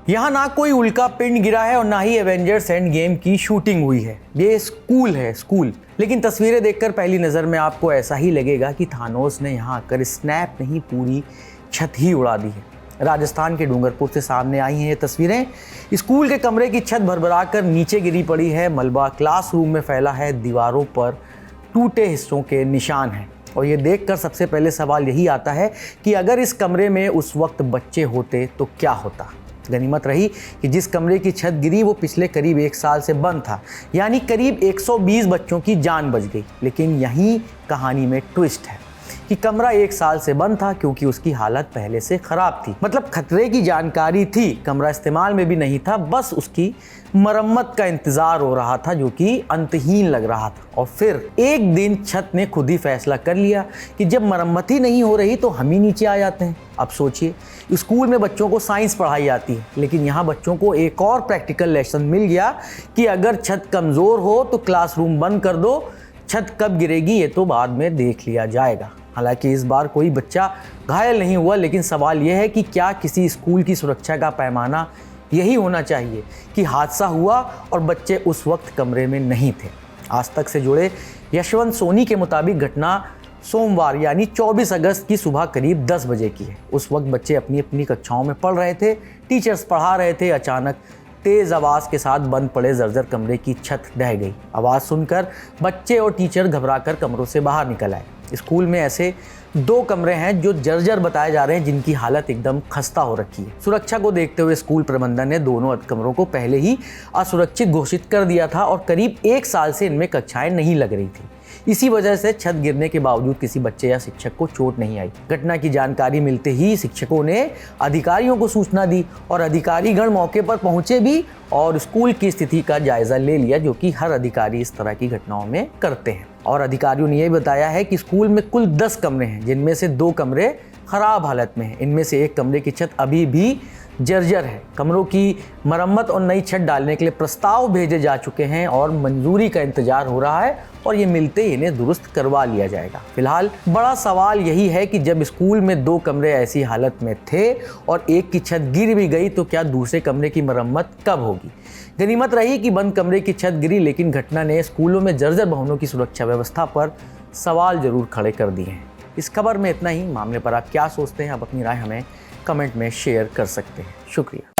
यहाँ ना कोई उल्का पिंड गिरा है और ना ही एवेंजर्स एंड गेम की शूटिंग हुई है। ये स्कूल है, स्कूल। लेकिन तस्वीरें देखकर पहली नज़र में आपको ऐसा ही लगेगा कि थानोस ने यहाँ आकर स्नैप नहीं पूरी छत ही उड़ा दी है। राजस्थान के डूंगरपुर से सामने आई हैं ये तस्वीरें। स्कूल के कमरे की छत भरभरा कर नीचे गिरी पड़ी है। मलबा क्लासरूम में फैला है, दीवारों पर टूटे हिस्सों के निशान हैं। और ये देखकर सबसे पहले सवाल यही आता है कि अगर इस कमरे में उस वक्त बच्चे होते तो क्या होता। गनीमत रही कि जिस कमरे की छत गिरी वो पिछले करीब 1 साल से बंद था, यानी करीब 120 बच्चों की जान बच गई। लेकिन यहीं कहानी में ट्विस्ट है कि कमरा 1 साल से बंद था क्योंकि उसकी हालत पहले से खराब थी। मतलब खतरे की जानकारी थी, कमरा इस्तेमाल में भी नहीं था, बस उसकी मरम्मत का इंतजार हो रहा था जो कि अंतहीन लग रहा था। और फिर एक दिन छत ने खुद ही फैसला कर लिया कि जब मरम्मत ही नहीं हो रही तो हम ही नीचे आ जाते हैं। अब सोचिए, स्कूल में बच्चों को साइंस पढ़ाई जाती है, लेकिन यहाँ बच्चों को एक और प्रैक्टिकल लेसन मिल गया कि अगर छत कमज़ोर हो तो क्लासरूम बंद कर दो, छत कब गिरेगी ये तो बाद में देख लिया जाएगा। हालांकि इस बार कोई बच्चा घायल नहीं हुआ, लेकिन सवाल यह है कि क्या किसी स्कूल की सुरक्षा का पैमाना यही होना चाहिए कि हादसा हुआ और बच्चे उस वक्त कमरे में नहीं थे। आज तक से जुड़े यशवंत सोनी के मुताबिक घटना सोमवार यानी 24 अगस्त की सुबह करीब 10 बजे की है। उस वक्त बच्चे अपनी अपनी कक्षाओं में पढ़ रहे थे, टीचर्स पढ़ा रहे थे। अचानक तेज़ आवाज़ के साथ बंद पड़े जर्जर कमरे की छत ढह गई। आवाज़ सुनकर बच्चे और टीचर घबराकर कमरों से बाहर निकल आए। स्कूल में ऐसे 2 कमरे हैं जो जर्जर बताए जा रहे हैं, जिनकी हालत एकदम खस्ता हो रखी है। सुरक्षा को देखते हुए स्कूल प्रबंधन ने दोनों कमरों को पहले ही असुरक्षित घोषित कर दिया था और करीब 1 साल से इनमें कक्षाएं नहीं लग रही थी। इसी वजह से छत गिरने के बावजूद किसी बच्चे या शिक्षक को चोट नहीं आई। घटना की जानकारी मिलते ही शिक्षकों ने अधिकारियों को सूचना दी और अधिकारीगण मौके पर पहुंचे भी और स्कूल की स्थिति का जायजा ले लिया, जो कि हर अधिकारी इस तरह की घटनाओं में करते हैं। और अधिकारियों ने यह बताया है कि स्कूल में कुल 10 कमरे हैं, जिनमें से 2 कमरे खराब हालत में हैं। इनमें से एक कमरे की छत अभी भी जर्जर है। कमरों की मरम्मत और नई छत डालने के लिए प्रस्ताव भेजे जा चुके हैं और मंजूरी का इंतजार हो रहा है और ये मिलते ही इन्हें दुरुस्त करवा लिया जाएगा। फिलहाल बड़ा सवाल यही है कि जब स्कूल में 2 कमरे ऐसी हालत में थे और एक की छत गिर भी गई तो क्या दूसरे कमरे की मरम्मत कब होगी। गनीमत रही कि बंद कमरे की छत गिरी, लेकिन घटना ने स्कूलों में जर्जर भवनों की सुरक्षा व्यवस्था पर सवाल जरूर खड़े कर दिए हैं। इस खबर में इतना ही। मामले पर आप क्या सोचते हैं, आप अपनी राय हमें कमेंट में शेयर कर सकते हैं। शुक्रिया।